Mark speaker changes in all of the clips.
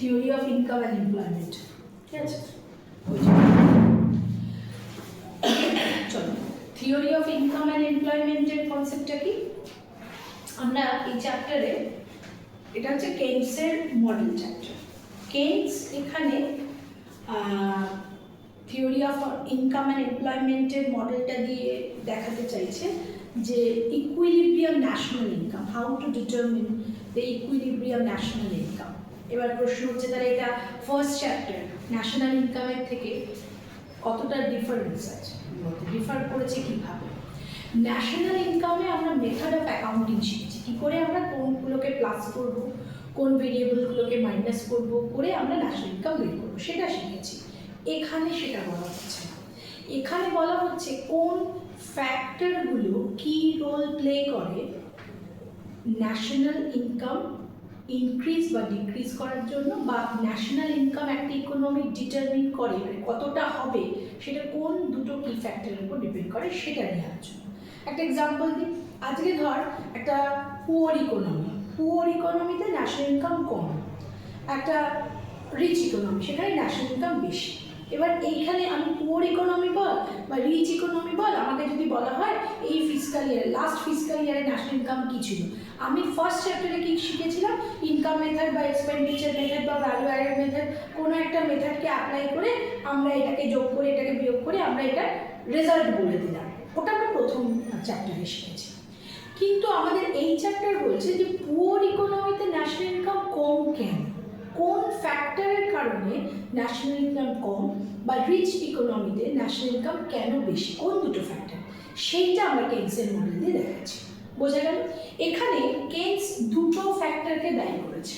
Speaker 1: Theory of income and employment, ঠিক আছে? চলো, থিওরি অফ ইনকাম অ্যান্ড এমপ্লয়মেন্টের কনসেপ্টটা কি? আমরা এই চ্যাপ্টারে, এটা হচ্ছে কেইনসের মডেল চ্যাপ্টার। কেইনস এখানে থিওরি অফ ইনকাম অ্যান্ড এমপ্লয়মেন্টের মডেলটা দিয়ে দেখাতে চাইছে যে equilibrium national income, how to determine the equilibrium national income. এবার প্রশ্ন হচ্ছে তাহলে এটা ফার্স্ট চ্যাপ্টার ন্যাশনাল ইনকামের থেকে কতটা ডিফারেন্স আছে, ডিফার করেছে কীভাবে? ন্যাশনাল ইনকামে আমরা মেথড অফ অ্যাকাউন্টিং শিখেছি, কী করে আমরা কোনগুলোকে প্লাস করব, কোন ভেরিয়েবলগুলোকে মাইনাস করব, করে আমরা ন্যাশনাল ইনকাম বের করবো, সেটা শিখেছি। এখানে সেটা বলা হচ্ছে না, এখানে বলা হচ্ছে কোন ফ্যাক্টরগুলো কী রোল প্লে করে ন্যাশনাল ইনকাম ইনক্রিজ বা ডিক্রিজ করার জন্য, বা ন্যাশনাল ইনকাম একটা ইকোনমিক ডিটারমিন করে, মানে কতটা হবে সেটা কোন দুটো কি ফ্যাক্টরের উপর ডিপেন্ড করে, সেটা নিয়ে আলোচনা। একটা এক্সাম্পল দিই, আজকে ধর একটা পুয়ার ইকোনমিতে ন্যাশনাল ইনকাম কম, একটা রিচ ইকোনমি সেখানে ন্যাশনাল ইনকাম বেশি। এবার এইখানে আমি পুয়ার ইকোনমি বল বা রিচ ইকোনমি বল, আমাকে যদি বলা হয় এই ফিসকাল ইয়ারে, লাস্ট ফিসকাল ইয়ারে ন্যাশনাল ইনকাম কী ছিল, আমি ফার্স্ট চ্যাপ্টারে কী শিখেছিলাম, ইনকাম মেথড বা এক্সপেন্ডিচার মেথড বা ভ্যালু অ্যাডেড মেথড, কোনো একটা মেথডকে অ্যাপ্লাই করে আমরা এটাকে যোগ করে এটাকে বিয়োগ করে আমরা এটা রেজাল্ট বলে দিলাম, ওটা আমরা প্রথম চ্যাপ্টারে শিখেছি। কিন্তু আমাদের এই চ্যাপ্টার বলছে যে পুয়ার ইকোনমিতে ন্যাশনাল ইনকাম কম কেন, কোন ফ্যাক্টরের কারণে ন্যাশনাল ইনকাম কম, বা রিচ ইকোনমিতে ন্যাশনাল ইনকাম কেন বেশি, কোন দুটো ফ্যাক্টর, সেইটা আমরা কেইনসের মডেল দিয়ে দেখাচ্ছি। বোঝা গেল? এখানে কেইনস দুটো ফ্যাক্টরকে দায়ী করেছে,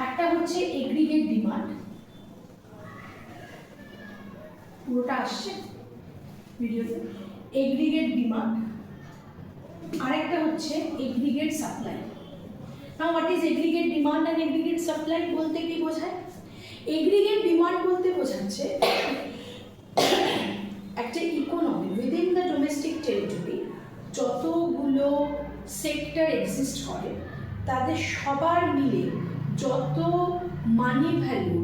Speaker 1: একটা হচ্ছে এগ্রিগেট ডিমান্ড, পুরোটা আসছে ভিডিওতে, এগ্রিগেট ডিমান্ড, আরেকটা হচ্ছে aggregate supply. Now what is aggregate demand and aggregate supply বলতে কি বোঝায়? aggregate demand বলতে বোঝাচ্ছে একটা economy within the domestic territory যতগুলো সেক্টর এক্সিস্ট করে তাদের সবার মিলে যত মানি ভ্যালু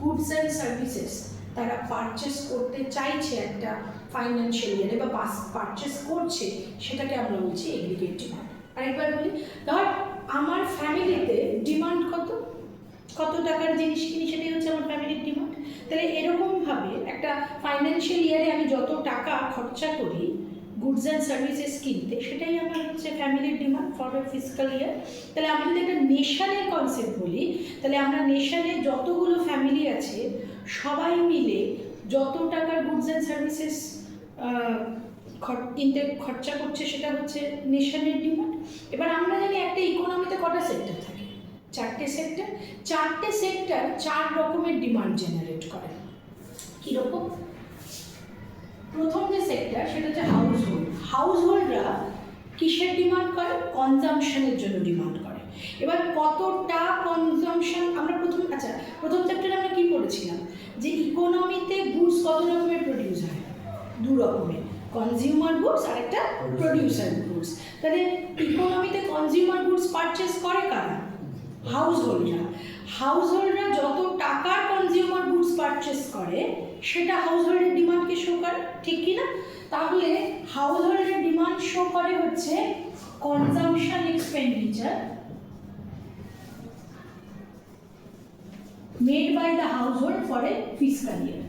Speaker 1: গুডস অ্যান্ড সার্ভিসেস তারা পারচেস করতে চাইছে একটা ফাইন্যান্সিয়াল ইয়ারে বা পারচেস করছে, সেটাকে আমরা বলছি এগ্রিগেট ডিমান্ড। আরেকবার বলি, ধর আমার ফ্যামিলিতে ডিমান্ড কত টাকার জিনিস কিনি, সেটাই হচ্ছে আমার ফ্যামিলির ডিমান্ড। তাহলে এরকমভাবে একটা ফাইন্যান্সিয়াল ইয়ারে আমি যত টাকা খরচা করি গুডস অ্যান্ড সার্ভিসেস কিনতে, সেটাই আমার হচ্ছে ফ্যামিলির ডিমান্ড ফর এ ফিসকাল ইয়ার। তাহলে আমি যদি একটা নেশনের কনসেপ্ট বলি, তাহলে আমরা নেশনে যতগুলো ফ্যামিলি আছে সবাই মিলে যত টাকার গুডস অ্যান্ড সার্ভিসেস কিনতে খরচা করছে সেটা হচ্ছে নেশনের ডিমান্ড। এবার আমরা জানি একটা ইকোনমিতে কটা সেক্টর থাকে, চারটে সেক্টর, চারটে সেক্টর চার রকমের ডিমান্ড জেনারেট করে। কীরকম? প্রথম যে সেক্টর সেটা হচ্ছে হাউসহোল্ডরা কিসের ডিমান্ড করে? কনজামশনের জন্য ডিমান্ড করে। এবার কতটা কনজামশন আমরা প্রথম চ্যাপ্টারে আমরা কী পড়েছিলাম, যে ইকোনমিতে গুডস কত রকমের প্রডিউস হয়, দু রকমের, কনজিউমার গুডস আর একটা প্রডিউসার গুডস। তাহলে ইকোনমিতে কনজিউমার গুডস পারচেস করে কারা? হাউসহোল্ডরা যত টাকার কনজিউমার গুডস পারচেস করে সেটা হাউসহোল্ডের ডিমান্ডকে শো করে, ঠিক কি না? তাহলে হাউসহোল্ডের ডিমান্ড শো করে হচ্ছে consumption expenditure made by the household for a fiscal year.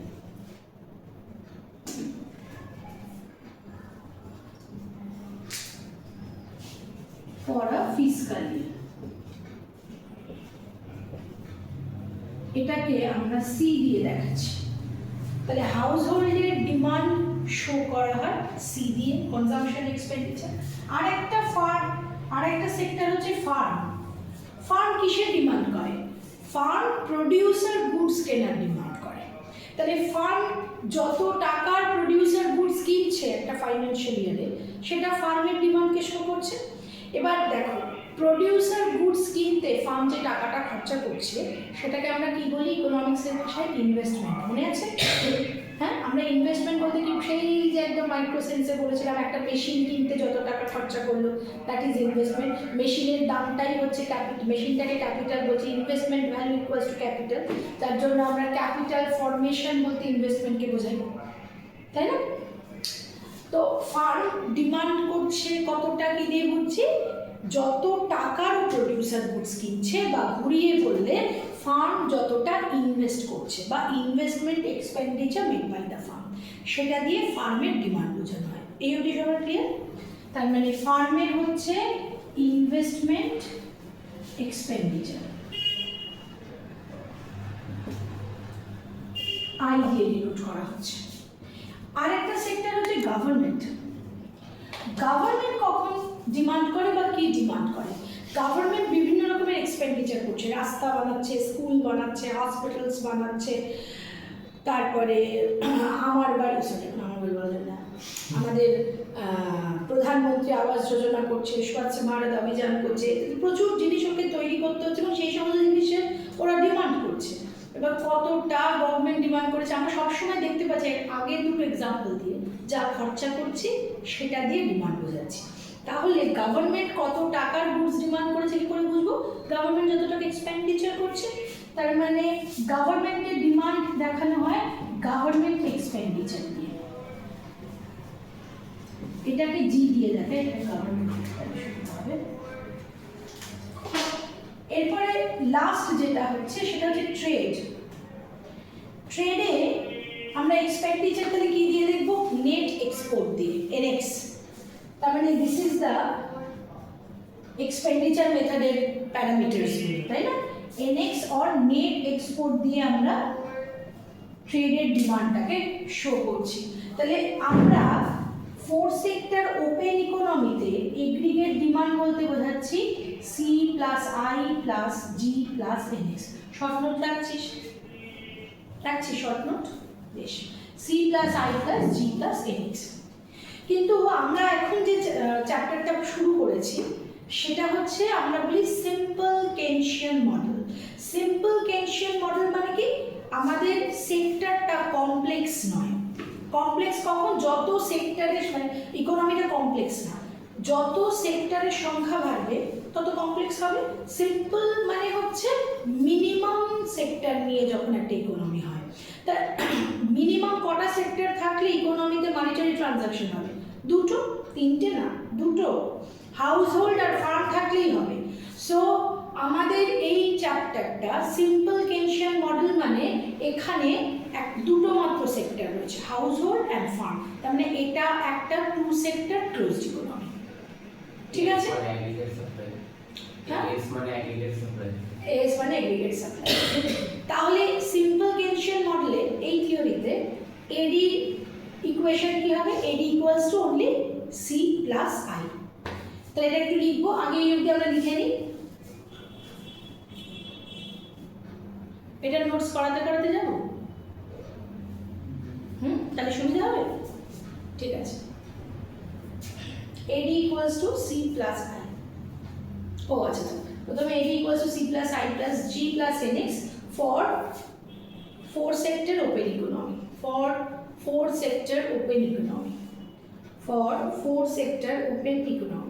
Speaker 1: এটাকে আমরা সি দিয়ে দেখাচ্ছি। তাহলে হাউসহোল্ডের ডিমান্ড শো করা হয় সি দিয়ে, কনজাম্পশন এক্সপেন্ডিচার। আরেকটা সেক্টর হচ্ছে ফার্ম কিসের ডিমান্ড করে? ফার্ম প্রডিউসার গুডস কেনার ডিমান্ড করে। তাহলে ফার্ম যত টাকার প্রডিউসার গুডস কিনছে একটা ফাইন্যান্সিয়াল ইয়ারে, সেটা ফার্মের ডিমান্ডকে শো করছে। এবার দেখো, প্রডিউসার গুডস কিনতে ফার্ম যে টাকাটা খরচা করছে সেটাকে আমরা কি বলি ইকোনমিক্সের ভাষায়? ইনভেস্টমেন্ট। মনে আছে? হ্যাঁ, আমরা ইনভেস্টমেন্ট বলতে কি সেই যে একদম মাইক্রো সেন্সে বলেছিলাম একটা মেশিন কিনতে যত টাকা খরচা করলো দ্যাট ইজ ইনভেস্টমেন্ট। মেশিনের দামটাই হচ্ছে ক্যাপিটাল, মেশিনটাকে ক্যাপিটাল বলছি, investment value equals to capital, তার জন্য আমরা ক্যাপিটাল ফরমেশন বলতে ইনভেস্টমেন্টকে বোঝাই, তাই না? তো ফার্ম ডিমান্ড করছে কতটা কি দিয়ে বুঝছি, যত টাকার প্রডিউসার গুডস কিনছে বা ঘুরিয়ে বললে ফার্ম যতটা ইনভেস্ট করছে বা investment expenditure made by the firm, সেটা দিয়ে ফার্মের ডিমান্ড বোঝানো হয়। এই অবধি সবার ক্লিয়ার? তার মানে ফার্মের হচ্ছে ইনভেস্টমেন্ট এক্সপেন্ডিচার, আই দিয়ে ডিনোট করা হচ্ছে। আর একটা সেক্টর হচ্ছে গভর্নমেন্ট। গভর্নমেন্ট কখন ডিমান্ড করে বা কি ডিমান্ড করে? গভর্নমেন্ট বিভিন্ন রকমের এক্সপেন্ডিচার করছে, রাস্তা বানাচ্ছে, স্কুল বানাচ্ছে, হসপিটালস বানাচ্ছে, তারপরে আমার বাড়ি বলা যায় না, আমাদের প্রধানমন্ত্রী আবাস যোজনা করছে, স্বচ্ছ ভারত অভিযান করছে, প্রচুর জিনিস ওকে তৈরি করতে হচ্ছে এবং সেই সমস্ত জিনিসের ওরা ডিমান্ড করছে। এবার কতটা গভর্নমেন্ট ডিমান্ড করেছে আমরা সবসময় দেখতে পাচ্ছি, আগে দুটো এক্সাম্পল দিয়ে যা খরচা করছি সেটা দিয়ে ডিমান্ড বোঝাচ্ছি। তাহলে গভর্নমেন্ট কত টাকার গুডস ডিমান্ড করেছে কি করে বুঝবো? গভর্নমেন্ট যত টাকা এক্সপেন্ডিচার করছে, তার মানে গভর্নমেন্টের ডিমান্ড দেখানো হয় গভর্নমেন্ট এক্সপেন্ডিচার দিয়ে, এটাকে জি দিয়ে দেখে, এটা গভর্নমেন্ট হবে। এরপরে লাস্ট যেটা হচ্ছে সেটা হচ্ছে ট্রেড। ট্রেডে আমরা এক্সপেন্ডিচার তাহলে কি দিয়ে দেখবো? নেট এক্সপোর্ট দিয়ে, এনএক্স। তার মানে দিস ইজ দ্য এক্সপেন্ডিচার মেথডের প্যারামিটার্স, তাই না? এনএক্স অর নেট এক্সপোর্ট দিয়ে আমরা ট্রেডের ডিমান্ডটাকে শো করছি। তাহলে আমরা ফোর সেক্টর ওপেন ইকোনমিতে এগ্রিগেট ডিমান্ড বলতে বোঝাচ্ছি C plus I plus G plus NX. Short note রাখছিস? রাখছি শর্ট নোট, বেশ। C plus I plus G plus NX. কিন্তু আমরা এখন যে চ্যাপ্টারটা শুরু করেছি সেটা হচ্ছে আমরা বলি সিম্পল কেনশিয়ান মডেল। সিম্পল কেনশিয়ান মডেল মানে কি? আমাদের সেক্টরটা কমপ্লেক্স নয়। কমপ্লেক্স কখন? যত সেক্টরের, মানে ইকোনমিটা কমপ্লেক্স না, যত সেক্টরের সংখ্যা বাড়বে তত কমপ্লেক্স হবে। সিম্পল মানে হচ্ছে মিনিমাম সেক্টর নিয়ে যখন একটা ইকোনমি হয়, তা মিনিমাম কটা সেক্টর থাকলে ইকোনমিতে মানিটারি ট্রানজাকশন হবে? দুটো, তিনটে না, দুটো। হাউস হোল্ড আর ফার্ম থাকলেই হবে। সো আমাদের এই চ্যাপ্টারটা সিম্পল কেনশিয়ান মডেল মানে এখানে দুটো মাত্র সেক্টর রয়েছে, হাউস হোল্ড অ্যান্ড ফার্ম। তার মানে এটা একটা টু সেক্টর ক্লোজড ইকোনমি, ঠিক আছে? এস মানে অ্যাগ্রিগেট সাপ্লাই। তাহলে সিম্পল কেনশিয়ান মডেলে এই থিওরিতে এডি ইকুয়েশন কি হবে? AD equals to only C plus I. তাহলে এটা একটু লিখবো, আগে এই অবধি আমরা লিখে নিই। এটা নোটস করাতে করাতে যাবো, তাহলে সুবিধা হবে, ঠিক আছে? AD equals to C plus I. ও আচ্ছা, প্রথমে AD equals to C plus I plus G plus NX for four sector open economy. For four sector open economy. For four sector open economy.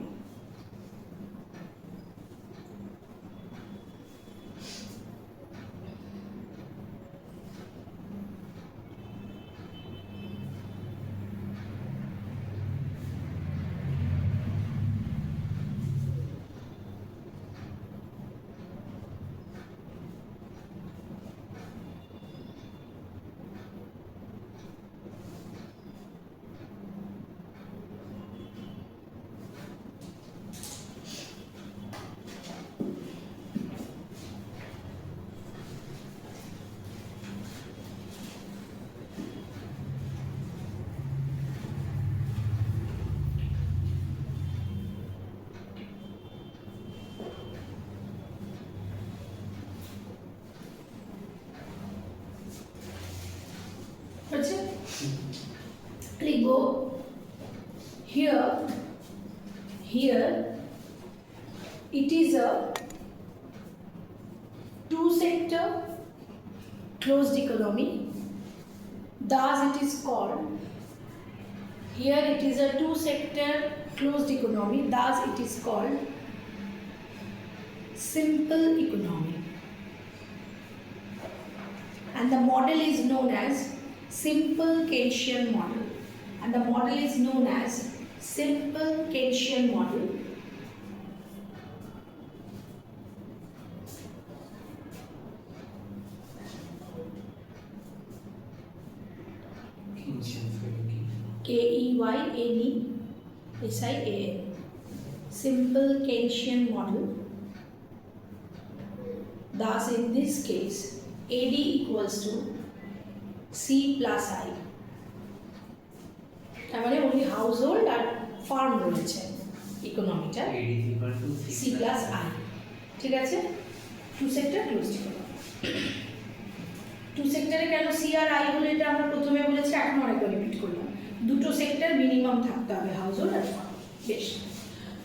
Speaker 1: লিখবো here it is a two sector closed economy thus it is called, here it is a two-sector closed economy, thus it is called simple economy, and the model is known as simple Keynesian model, and the model is known as simple Keynesian model. Keynesian, simple Keynesian model. Thus in this case AD equals to C plus I, তার মানে only household আর farm রয়েছে ইকোনমিটা, C plus I, ঠিক আছে? Two sector closed economy. Two সেক্টরে কেন C R I হলো এটা আমরা প্রথমে বলেছি, এখন অনেকবার রিপিট করলাম, দুটো সেক্টর মিনিমাম থাকতে হবে, হাউসহোল্ড আর ফার্ম। বেশ,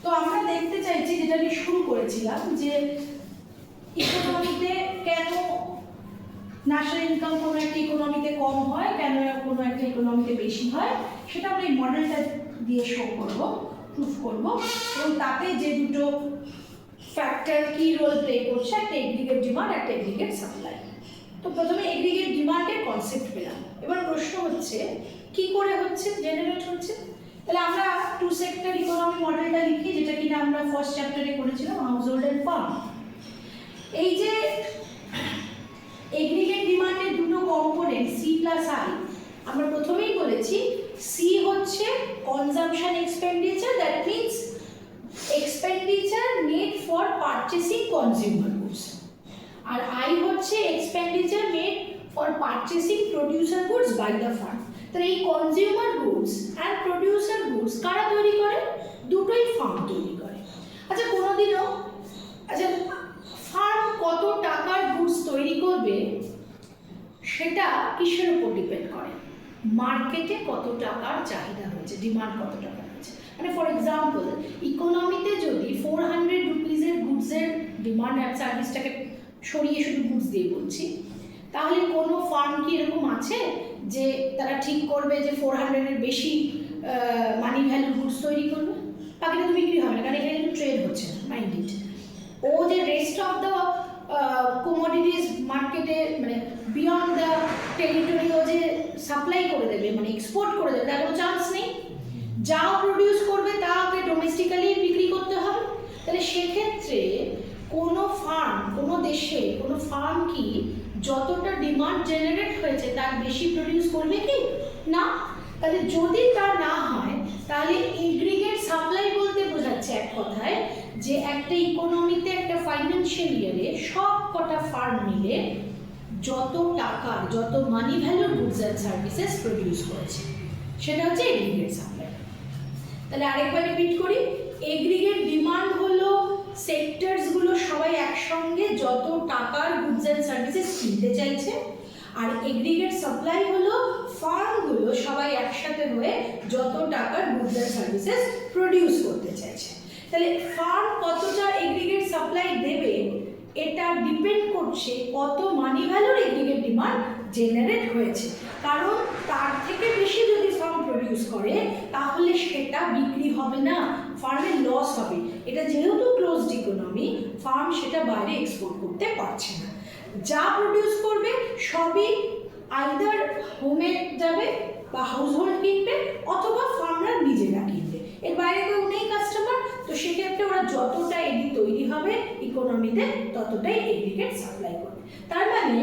Speaker 1: তো আমরা দেখতে চাইছি যেটা নিয়ে শুরু করেছিলাম যে ইকোনমিতে কেন ন্যাশনাল ইনকাম কোনো একটা ইকোনমিতে কম হয়, কেন কোনো একটা ইকোনমিতে বেশি হয়, সেটা আমরা এই মডেলটা দিয়ে শো করব, প্রুফ করব, এবং তাতে যে দুটো ফ্যাক্টর কি রোল প্লে করছে, একটা এগ্রিগেট ডিমান্ড, একটা এগ্রিগেট সাপ্লাই। তো প্রথমে এগ্রিগেট ডিমান্ডের কনসেপ্ট পেলাম, এবার প্রশ্ন হচ্ছে কি করে হচ্ছে, জেনারেট হচ্ছে। তাহলে আমরা টু সেক্টর ইকোনমি মডেলটা লিখি, যেটা কিনা আমরা ফার্স্ট চ্যাপ্টারে করেছিলাম, হাউসহোল্ড এন্ড ফার্ম। এই যে এগ্রিগেট ডিমান্ডের দুটো কম্পোনেন্ট সি প্লাস আই, আমরা প্রথমেই বলেছি সি হচ্ছে consumption expenditure, that means expenditure made for purchasing consumer goods, আর আই হচ্ছে expenditure made for purchasing producer goods by the firm. তাহলে এই consumer goods and producer goods কারা তৈরি করে? দুটোই ফার্ম তৈরি করে। আচ্ছা কোনোদিনও, আচ্ছা ফার্ম কত টাকার গুডস তৈরি করবে সেটা কিসের উপর ডিপেন্ড করে? মার্কেটে কত টাকার চাহিদা হয়েছে, ডিমান্ড কত টাকা হয়েছে। মানে ফর এক্সাম্পল ইকোনমিতে যদি 400 রুপিজের গুডসের ডিমান্ড আর সার্ভিসটাকে সরিয়ে শুধু গুডস দিয়ে বলছি, তাহলে কোনো ফার্ম কি এরকম আছে যে তারা ঠিক করবে যে 400-এর বেশি মানি ভ্যালুর গুডস তৈরি করবে? বাকিটা তো বিক্রি হবে না, কারণ এখানে কিন্তু ট্রেড হচ্ছে না, মাইন্ড ইট। ও যে রেস্ট অফ দ্য কমোডিটিস মার্কেটে, মানে বিয়ন্ড দ্য টেরিটরি ও যে সাপ্লাই করে দেবে, মানে এক্সপোর্ট করে দেবে, তার কোনো চান্স নেই। যা প্রডিউস করবে তা ওকে ডোমেস্টিক্যালি বিক্রি করতে হবে। তাহলে সেক্ষেত্রে কোনো ফার্ম, কোনো দেশে কোনো ফার্ম কি যতটা ডিমান্ড জেনারেট হয়েছে তার বেশি প্রডিউস করবে কি? না। তাহলে যদি তা না হয়, তাহলে এগ্রিগেট সাপ্লাই বলতে বোঝাচ্ছে এক কথায় যে একটা ইকোনমিতে, একটা ফাইন্যান্সিয়াল ইয়ারে সব কটা ফার্ম মিলে যত টাকার, যত মানি ভ্যালুর গুডস অ্যান্ড সার্ভিসেস প্রডিউস করেছে, সেটা হচ্ছে এগ্রিগেট সাপ্লাই। তাহলে আরেকবার রিপিট করি, এগ্রিগেট ডিমান্ড হলো সেক্টরসগুলো সবাই একসঙ্গে যত টাকার গুডস অ্যান্ড সার্ভিসেস কিনতে চাইছে, আর এগ্রিগেট সাপ্লাই হলো ফার্মগুলো সবাই একসাথে হয়ে যত টাকার গুডস অ্যান্ড সার্ভিসেস প্রডিউস করতে চাইছে। তাহলে ফার্ম কতটা এগ্রিগেট সাপ্লাই দেবে এটা ডিপেন্ড করছে কত মানি ভ্যালুর এগ্রিগেট ডিমান্ড জেনারেট হয়েছে, কারণ তার থেকে বেশি যদি ফার্ম প্রডিউস করে তাহলে সেটা বিক্রি হবে না, ফার্মের লস হবে। এটা যেহেতু ক্লোজড ইকোনমি, ফার্ম সেটা বাইরে এক্সপোর্ট করতে পারছে না। যা প্রডিউস করবে সবই আইদার হোমে যাবে বা হাউসহোল্ড কিনবে, অথবা ফার্মরা নিজেরা কিনবে, এর বাইরে কেউ নেই কাস্টমার। তো সেক্ষেত্রে ওরা যতটা এডি তৈরি হবে ইকোনমিতে ততটাই এগ্রিগেট সাপ্লাই করবে। তার মানে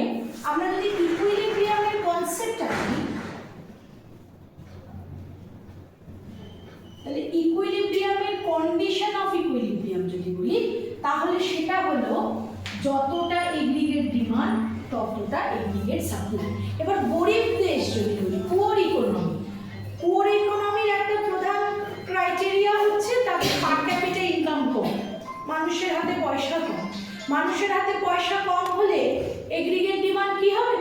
Speaker 1: আমরা যদি ইকুইলিব্রিয়ামের কনসেপ্টটা নিই, তাহলে ইকুইলিব্রিয়ামের কন্ডিশন অফ ইকুইলিব্রিয়াম যদি বলি, তাহলে সেটা হলো যতটা এগ্রিগেট ডিমান্ড ততটা এগ্রিগেট সাপ্লাই। এবার গরিব দেশ যদি বলি, পুয়ার ইকোনমি, পুয়ার ইকোনমির একটা প্রধান ক্রাইটেরিয়া হচ্ছে তাদের পার ক্যাপিটা ইনকাম কম, মানুষের হাতে পয়সা কম। মানুষের হাতে পয়সা কম হলে এগ্রিগেট ডিমান্ড কি হবে?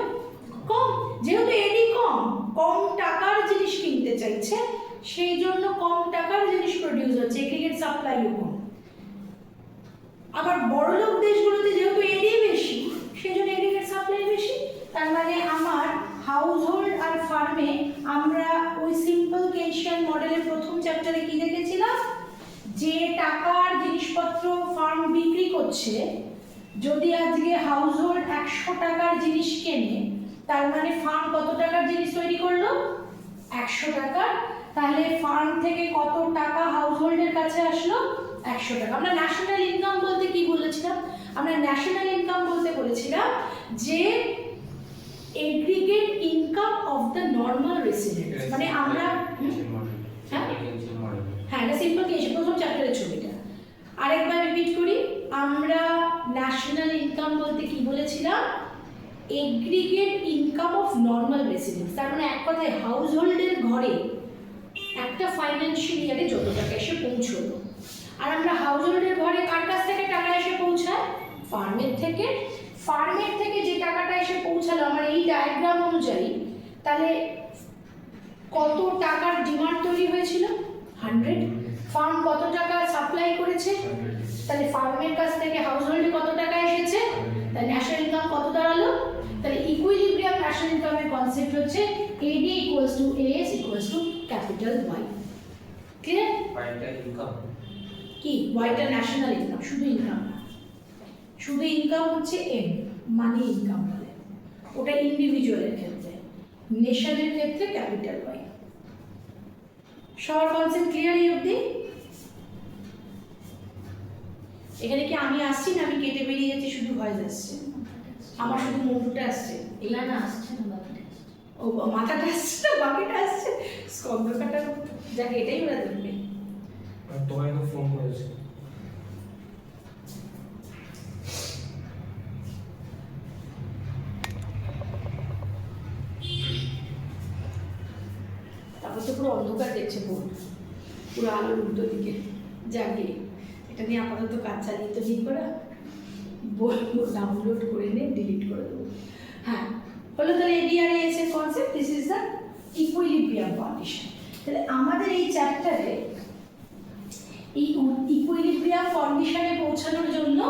Speaker 1: কম। যেহেতু এডি কম, কম টাকার জিনিস কিনতে চাইছে, সেই জন্য কম টাকার জিনিস প্রডিউস হচ্ছে, এগ্রিগেট সাপ্লাইও কম। আবার বড়লোক দেশগুলোতে যেহেতু এডি বেশি, সেই জন্য এগ্রিগেট সাপ্লাই বেশি। তার মানে আমার হাউসহোল্ড আর ফার্মে টাকার জিনিসপত্র ফার্ম বিক্রি করছে, যদি আজকে হাউস হোল্ড 100 টাকার জিনিস কেনে, তার মানে ফার্ম কত টাকার জিনিস তৈরি করলো? 100 টাকার। তাহলে ফার্ম থেকে কত টাকা হাউস হোল্ডের কাছে আসলো? 100 টাকা। আমরা ন্যাশনাল ইনকাম বলতে কি বলেছিলাম? আমরা ন্যাশনাল ইনকাম বলতে বলেছিলাম যে aggregate income of the normal resident, মানে আমরা হ্যাঁ এটা সিম্পল কেস, প্রথম চ্যাপ্টারের ছবিটা আরেকবার রিপিট করি। আমরা ন্যাশনাল ইনকাম বলতে কি বলেছিলাম? Aggregate income of normal residents. তার মানে এক কথায় হাউস হোল্ডের ঘরে একটা ফাইন্যান্সিয়াল ইয়ারে যত টাকা এসে পৌঁছলো। আর আমরা হাউস হোল্ডের ঘরে কার কাছ থেকে টাকা এসে পৌঁছায়? ফার্মের থেকে। ফার্মের থেকে যে টাকাটা এসে পৌঁছালো আমার এই ডায়াগ্রাম অনুযায়ী, তাহলে কত টাকার ডিমান্ড তৈরি হয়েছিল? 100। ফার্ম কত টাকা সাপ্লাই করেছে? তাহলে ফার্মের কাছ থেকে হাউস হোল্ডে কত টাকা এসেছে? তাহলে ন্যাশনাল ইনকাম কত দাঁড়ালো? তাহলে ইকুইলিব্রিয়াম ন্যাশনাল ইনকামের কনসেপ্ট হচ্ছে AD equals to AS equals to capital Y। Clear?
Speaker 2: ওয়াইটা ইনকাম
Speaker 1: কি? ওয়াইটা ন্যাশনাল ইনকাম, শুধু ইনকাম না, শুধু ইনকাম হচ্ছে M, মানি ইনকাম বলে, ওটা ইন্ডিভিজুয়ালের ক্ষেত্রে। নেশনের ক্ষেত্রে ক্যাপিটাল Y। সবার কনসেপ্ট ক্লিয়ার এই অবধি? এখানে কি আমি আসছি না আমি কেটে বেরিয়ে যাচ্ছি, শুধু ভয়েস আসছে? আমার শুধু মুখটা আসছে,
Speaker 3: না না আসছে না, বাকিটা আসছে।
Speaker 1: ও মাথাটা আসছে না বাকিটা আসছে, স্কন্ধ কাটা। যাকে এটাই ওরা দেখবে।
Speaker 2: তোমায় তো ফোন করেছে।
Speaker 1: তারপর তো পুরো অন্ধকার দেখছে বোর্ড, পুরো আলোর উল্টো দিকে। যাকে এটা নিয়ে আপাতত কাজ চালিয়ে তো ঠিক করা, বলবো ডাউনলোড করে নিয়ে ডিলিট করে দেবো। হ্যাঁ হলো, তাহলে ADRAS এর concept, this is the equilibrium condition. তাহলে আমাদের এই চ্যাপ্টারে এই ইকুইলিব্রিয়াম কন্ডিশনে পৌঁছানোর জন্য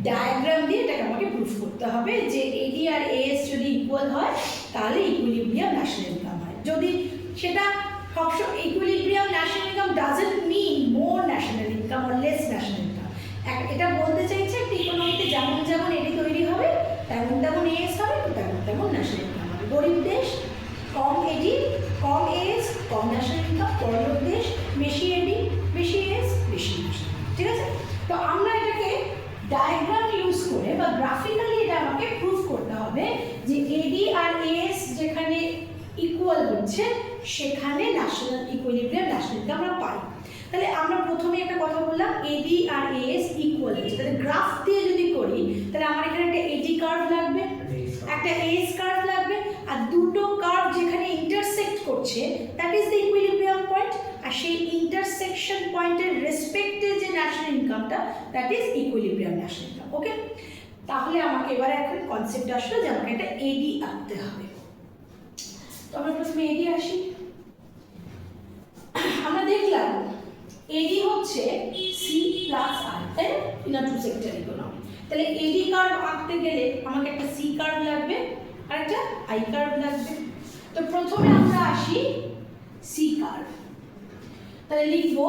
Speaker 1: ডায়াগ্রাম দিয়ে এটাকে আমাকে প্রুফ করতে হবে যে AD আর AS যদি ইকুয়াল হয় তাহলে ইকুইলিব্রিয়াম ন্যাশনাল ইনকাম হয়। যদি সেটা সবসময় equilibrium national income doesn't mean more national income or less national income. এটা বলতে চাইছে একটা ইকোনমিতে যেমন যেমন AD তৈরি হবে তেমন তেমন AS হবে, তেমন তেমন ন্যাশনাল ইনকাম হবে। গরিব দেশ কম AD কম AS কম ন্যাশনাল ইনকাম, বড়লোক দেশ বেশি AD বেশি AS বেশি ন্যাশনাল। ঠিক আছে? তো আমরা এটাকে ডায়াগ্রাম ইউজ করে বা গ্রাফিক্যালি এটা আমাকে প্রুফ করতে হবে যে AD আর AS যেখানে ইকুয়াল হচ্ছে সেখানে ন্যাশনাল ইকুইলিব্রিয়াম ন্যাশনাল ইনকাম আমরা পাই। তাহলে আমরা প্রথমে একটা কথা বললাম AD আর AS ইকুয়াল হচ্ছে, তাহলে গ্রাফ দিয়ে যদি করি তাহলে আমার এখানে একটা AD কার্ভ লাগবে, একটা AS কার্ভ লাগবে, আর দুটো কার্ভ যেখানে ইন্টারসেক্ট করছে that is the equilibrium point. আর সেই ইন্টারসেকশন পয়েন্টের রেসপেক্টে যে ন্যাশনাল ইনকামটা that is equilibrium national income. Okay, তাহলে আমাকে এবারে একটা কনসেপ্ট আসলো যে আমাকে একটা AD আঁকতে হবে। তো আমরা প্রথমে AD আসি। আমরা দেখলাম AD হচ্ছে C প্লাস R, তাই না? In a two sector economy. তাহলে AD কার্ভ আঁকতে গেলে আমাকে একটা C কার্ভ লাগবে আর একটা I কার্ভ লাগবে। তো প্রথমে আমরা আসি C কার্ভ। তাহলে লিখবো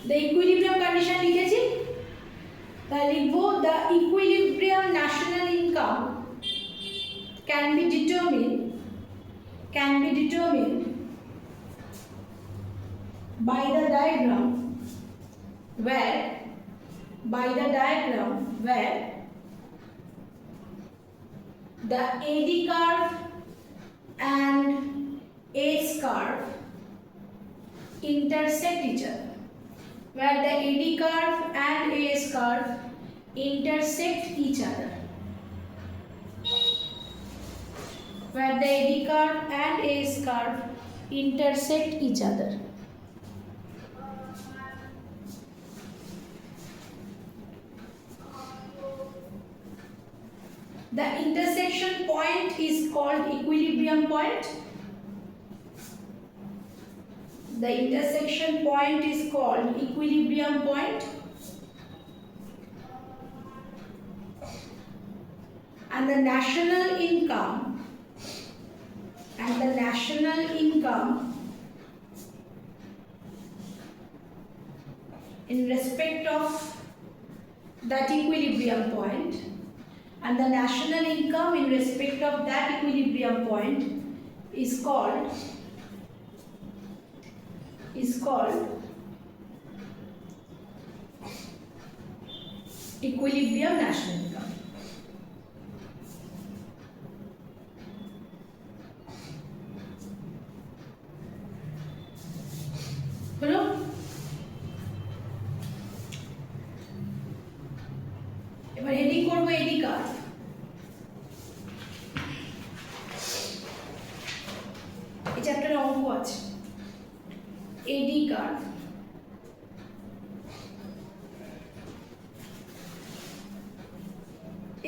Speaker 1: দ্য ইকুইলিব্রিয়াম কন্ডিশন, লিখেছি। তাহলে লিখবো the equilibrium national income can be determined by the diagram where the AD curve and AS curve intersect each other, where the AD curve and AS curve intersect each other, where the AD curve and AS curve intersect each other. The intersection point is called equilibrium point. The intersection point is called equilibrium point. And the national income in respect of that equilibrium point, and the national income in respect of that equilibrium point is called equilibrium national income. হলো? এবার heading করবো এডি curve. এই চ্যাপ্টারে অঙ্ক আছে এডি curve.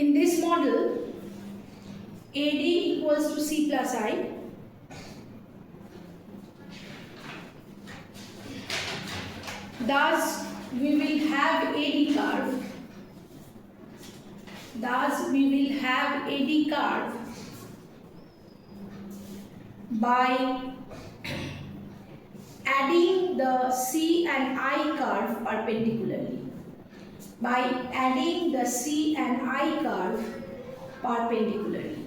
Speaker 1: In this model, AD equals to C plus I. Thus, we will have AD curve. By adding the C and I curve perpendicularly.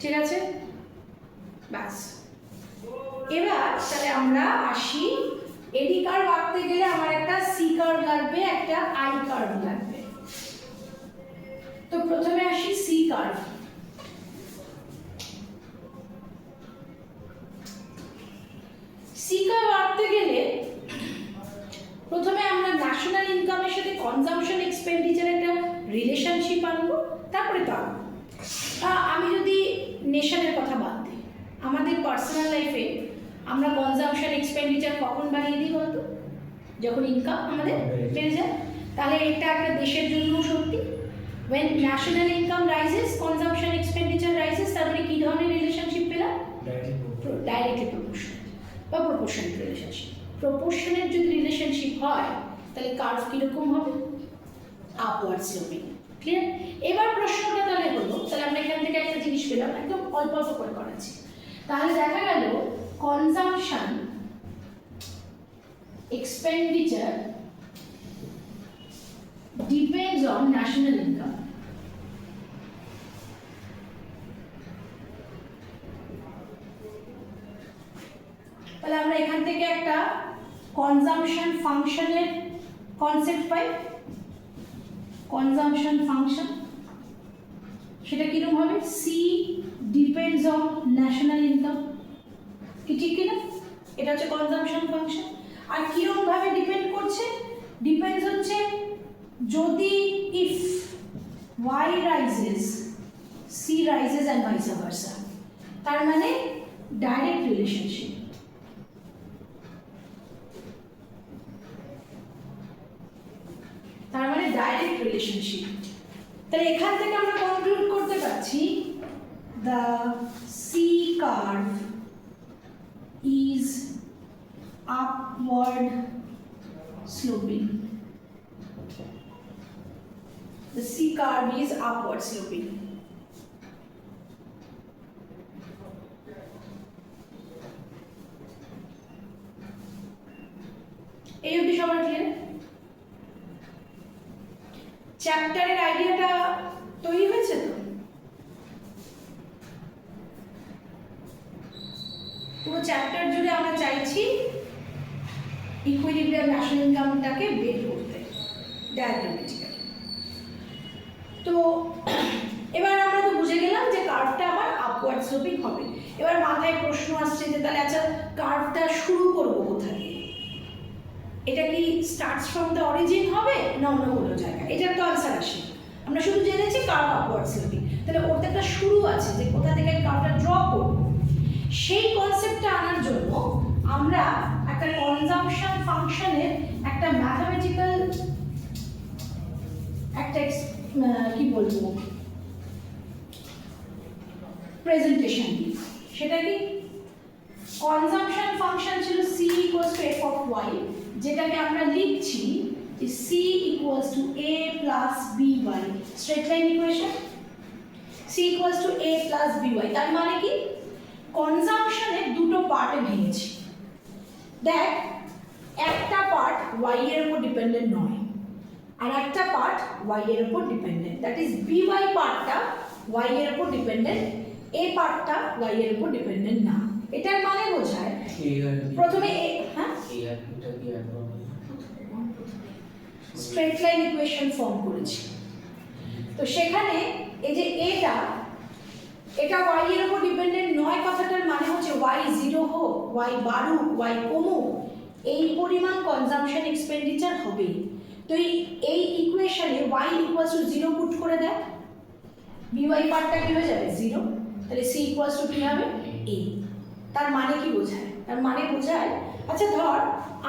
Speaker 1: ঠিক আছে, ব্যাস। এবার তাহলে আমরা আসি, এডি কার্ভ আঁকতে গেলে আমার একটা সি কার্ভ লাগবে, একটা আই কার্ভ লাগবে। তো প্রথমে আসি সি কার্ভ। সি কার্ভ আঁকতে গেলে প্রথমে আমরা ন্যাশনাল ইনকামের সাথে কনজাম্পশন এক্সপেন্ডিচার একটা রিলেশনশিপ আনবো, তারপরে তো আনবো। আমি যদি নেশনের কথা বাদ দিই, আমাদের পার্সোনাল লাইফে আমরা কনজাম্পশন এক্সপেন্ডিচার কখন বাড়িয়ে দিই বলতো? যখন ইনকাম আমাদের বেড়ে যায়। তাহলে এটা একটা দেশের জন্য সত্যি। when national income rises, consumption expenditure rises, তাহলে কি ধরনের রিলেশনশিপ পেলাম? ডাইরেক্টলি প্রপোর্শনাল বা প্রপোর্শনাল রিলেশনশিপ। প্রপোর্শনাল যদি রিলেশনশিপ হয় তাহলে কার্ভ কিরকম হবে? Upward sloping. ক্লিয়ার? এবার প্রশ্নটা তাহলে হলো, তাহলে আমরা এখান থেকে একটা জিনিস পেলাম, একদম অল্প অল্প করে করাচ্ছি। তাহলে দেখা গেল consumption expenditure depends on national income. তাহলে আমরা এখান থেকে একটা কনজাম্পশন ফাংশনের কনসেপ্ট পাই। কনজাম্পশন ফাংশন সেটা কিরকম হবে? C depends on national income, কি ঠিক কিনা? এটা হচ্ছে কনজাম্পশন ফাংশন। আর কিরকম ভাবে ডিপেন্ড করছে? ডিপেন্ডস হচ্ছে যদি if y rises c rises and vice versa, তার মানে ডাইরেক্ট রিলেশনশিপ। তাহলে এখান থেকে আমরা কনক্লুড করতে পারছি the C curve is upward sloping. The C curve is upward sloping. এই অবধি সবার ক্লিয়ার? চ্যাপ্টারের আইডিয়াটা তৈরি হয়েছে তো? পুরো চ্যাপ্টার জুড়ে আমরা চাইছি ইকুইলিব্রিয়াম ন্যাশনাল ইনকামটাকে বের করতে ডায়াগ্রামেটিক্যালি। তো এবার আমরা তো বুঝে গেলাম যে কার্ভটা আমার আপওয়ার্ড স্লোপিং হবে। এবার মাথায় প্রশ্ন আসছে যে তাহলে আচ্ছা কার্ভটা শুরু করব কোথা দিয়ে? এটা কি স্টার্টস ফ্রম দ্য অরিজিন হবে না অন্য কোনো জায়গা? এটার তো আনসার আসে। আমরা শুধু জেনেছি কার্ভ আপওয়ার্ড স্লোপিং, তাহলে ওর একটা শুরু আছে যে কোথা থেকে আমি কার্ভটা ড্র করব। সেই কনসেপ্টটা আনার জন্য আমরা একটা কনজাম্পশন ফাংশনের একটা ম্যাথমেটিক্যাল একটা কি বলবো প্রেজেন্টেশন দিই। সেটা কি? কনজাম্পশন ফাংশন ছিল c equals to f of y, যেটাকে আমরা লিখছি যে c equals to a plus by, straight line equation. c equals to a plus by, তার মানে কি কনজাম্পশনের দুটো পার্টে ভেঙেছি। দেখ, একটা পার্ট ওয়াই এর উপর ডিপেন্ডেন্ট নয়, আর একটা পার্ট ওয়াই এর উপর ডিপেন্ডেন্ট, দ্যাট ইজ বিওয়াই পার্টটা ওয়াই এর উপর ডিপেন্ডেন্ট, এ পার্টটা ওয়াই এর উপর ডিপেন্ডেন্ট না। এটার মানে বোঝায় প্রথমে হ্যাঁ স্ট্রেট লাইন ইকুয়েশন ফর্ম করেছি। তো সেখানে এই যে এটা ওয়াই এর উপর ডিপেন্ডেন্ট নয় কথাটার মানে হচ্ছে ওয়াই জিরো হোক, ওয়াই বাড়ুক, ওয়াই কমুক, এই পরিমাণ কনজাম্পশন এক্সপেন্ডিচার হবে। তো এই ইকুয়েশনে Y equals to zero put করে দেয়, বিওয়াই পার্টটা কি হয়ে যাবে জিরো, তাহলে সি ইকুয়ালস টু কি হবে এ। তার মানে কি বোঝায়? তার মানে বোঝায়, আচ্ছা ধর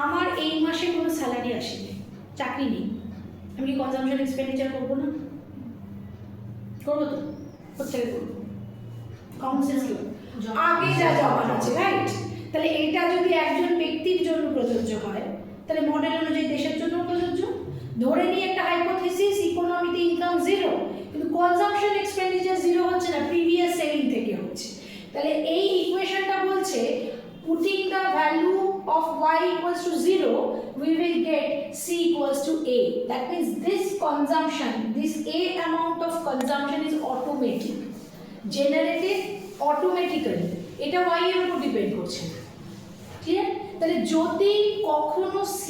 Speaker 1: আমার এই মাসে কোনো স্যালারি আসেনি, চাকরি নেই, আমি কি কনজাম্পশন এক্সপেন্ডিচার করবো না? করবো তো, কোথায় করবো? কমন সেন্স আগে যা জমা আছে, রাইট? তাহলে এটা যদি একজন ব্যক্তির জন্য প্রযোজ্য হয়, তাহলে মডেল অনুযায়ী দেশের জন্য প্রযোজ্য। ধরে নিয়ে একটা হাইপোথিসিস, ইকোনমিতে ইনকাম জিরো, কিন্তু কনজাম্পশন এক্সপেন্ডিচার জিরো হচ্ছে না, প্রিভিয়াস সেভিং থেকে হচ্ছে। তাহলে এই ইকুয়েশনটা বলছে putting the value of y equals to 0, we will get c equals to a. That means this consumption, this a amount of consumption is automatic, generated automatically. এটা y এর উপর ডিপেন্ড করছে না, ক্লিয়ার? তাহলে যদি কখনো c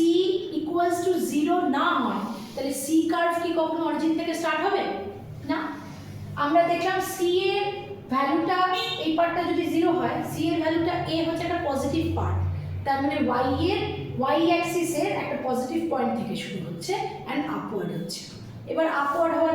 Speaker 1: equals to 0 না হয়, তাহলে c কার্ভ কি কখনো অরিজিন থেকে স্টার্ট হবে না। আমরা দেখলাম c এর ভ্যালুটা, এই পার্টটা যদি 0 হয়, c এর ভ্যালুটা a হচ্ছে একটা পজিটিভ পার্ট, তার মানে y অ্যাক্সিসের একটা পজিটিভ পয়েন্ট থেকে শুরু হচ্ছে অ্যান্ড আপওয়ার্ড হচ্ছে। এবার আপওয়ার্ড হওয়ার